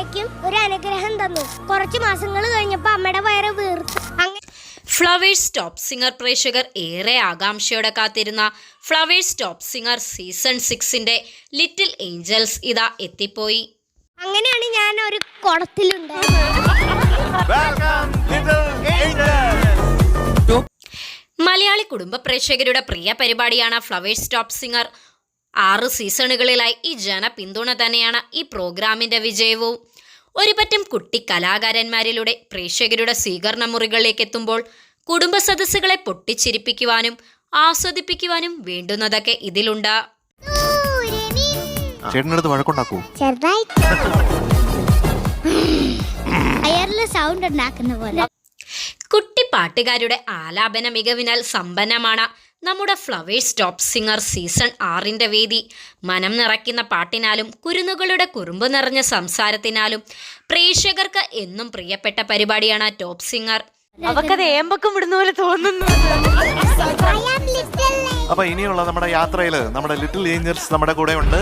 അമ്മയ്ക്കും ഒരു അനുഗ്രഹം തന്നു. കുറച്ച് മാസങ്ങൾ കഴിഞ്ഞപ്പോൾ അമ്മയുടെ വയറ് വീർത്തു. ഫ്ലവേഴ്സ് ടോപ്പ് സിംഗർ പ്രേക്ഷകർ ഏറെ ആകാംക്ഷയോടെ കാത്തിരുന്ന ഫ്ലവേഴ്സ് ടോപ്പ് സിംഗർ സീസൺ 6ന്റെ ലിറ്റിൽ ഏഞ്ചൽസ് ഇതാ എത്തിപ്പോയി. അങ്ങനെയാണ് ഞാൻ ഒരു കുടത്തിലുണ്ടായത്. മലയാളി കുടുംബ പ്രേക്ഷകരുടെ പ്രിയ പരിപാടിയാണ് ഫ്ലവേഴ്സ് ടോപ്പ് സിംഗർ. 6 സീസണുകളിലായി ഈ ജനപിന്തുണ തന്നെയാണ് ഈ പ്രോഗ്രാമിന്റെ വിജയവും. ഒരുപറ്റം കുട്ടി കലാകാരന്മാരിലൂടെ പ്രേക്ഷകരുടെ സ്വീകരണ മുറികളിലേക്ക് എത്തുമ്പോൾ കുടുംബ സദസ്സുകളെ പൊട്ടിച്ചിരിപ്പിക്കുവാനും ആസ്വദിപ്പിക്കുവാനും വേണ്ടുന്നതൊക്കെ ഇതിലുണ്ട്. കുട്ടി പാട്ടുകാരുടെ ആലാപന മികവിനാൽ സമ്പന്നമാണ് നമ്മുടെ ഫ്ലവേഴ്സ് ടോപ്പ് സിംഗർ സീസൺ 6ന്റെ വേദി. മനം നിറയ്ക്കുന്ന പാട്ടിനാലും കുരുന്നുകളുടെ കുറുമ്പ് നിറഞ്ഞ സംസാരത്തിനാലും പ്രേക്ഷകർക്ക് എന്നും പ്രിയപ്പെട്ട പരിപാടിയാണ് ടോപ്പ് സിംഗർ. അവക്കത് ഏമ്പക്കം വിടുന്ന പോലെ തോന്നുന്നു. അപ്പൊ ഇനിയുള്ള നമ്മുടെ യാത്രയില് നമ്മുടെ ലിറ്റിൽ ഏഞ്ചൽസ് നമ്മുടെ കൂടെ ഉണ്ട്.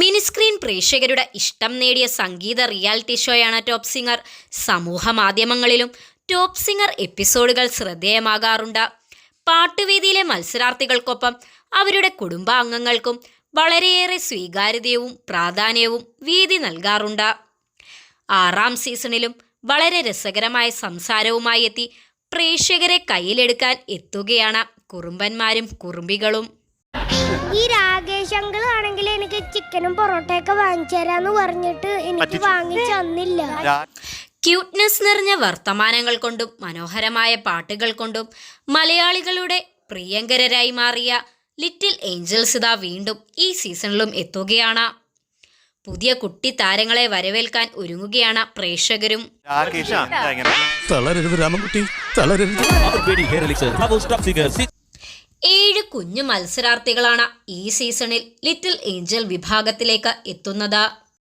മിനിസ്ക്രീൻ പ്രേക്ഷകരുടെ ഇഷ്ടം നേടിയ സംഗീത റിയാലിറ്റി ഷോയാണ് ടോപ്പ് സിംഗർ. സമൂഹ മാധ്യമങ്ങളിലും ടോപ്പ് സിംഗർ എപ്പിസോഡുകൾ ശ്രദ്ധേയമാകാറുണ്ട്. പാട്ടുവേദിയിലെ മത്സരാർത്ഥികൾക്കൊപ്പം അവരുടെ കുടുംബാംഗങ്ങൾക്കും വളരെയേറെ സ്വീകാര്യതയും പ്രാധാന്യവും വേദി നൽകാറുണ്ട്. 6ാം സീസണിലും വളരെ രസകരമായ സംസാരവുമായി എത്തി പ്രേക്ഷകരെ കയ്യിലെടുക്കാൻ എത്തുകയാണ് കുറുമ്പന്മാരും കുറുമ്പികളും. ഈ രാകേഷ് അങ്കിൾ ആണെങ്കിൽ എനിക്ക് ചിക്കനും പൊറോട്ടയൊക്കെ വാങ്ങിച്ചു തരാന്ന് പറഞ്ഞിട്ട് എനിക്ക് വാങ്ങിച്ചു തന്നില്ല. ക്യൂട്ട്നെസ് നിറഞ്ഞ വർത്തമാനങ്ങൾ കൊണ്ടും മനോഹരമായ പാട്ടുകൾ കൊണ്ടും മലയാളികളുടെ പ്രിയങ്കരരായി മാറിയ ലിറ്റിൽ ഏഞ്ചൽസ് ഇതാ വീണ്ടും ഈ സീസണിലും എത്തുകയാണ്. പുതിയ കുട്ടി താരങ്ങളെ വരവേൽക്കാൻ ഒരുങ്ങുകയാണ് പ്രേക്ഷകരും. 7 കുഞ്ഞു മത്സരാർത്ഥികളാണ് ഈ സീസണിൽ ലിറ്റിൽ ഏഞ്ചൽ വിഭാഗത്തിലേക്ക് എത്തുന്നത്.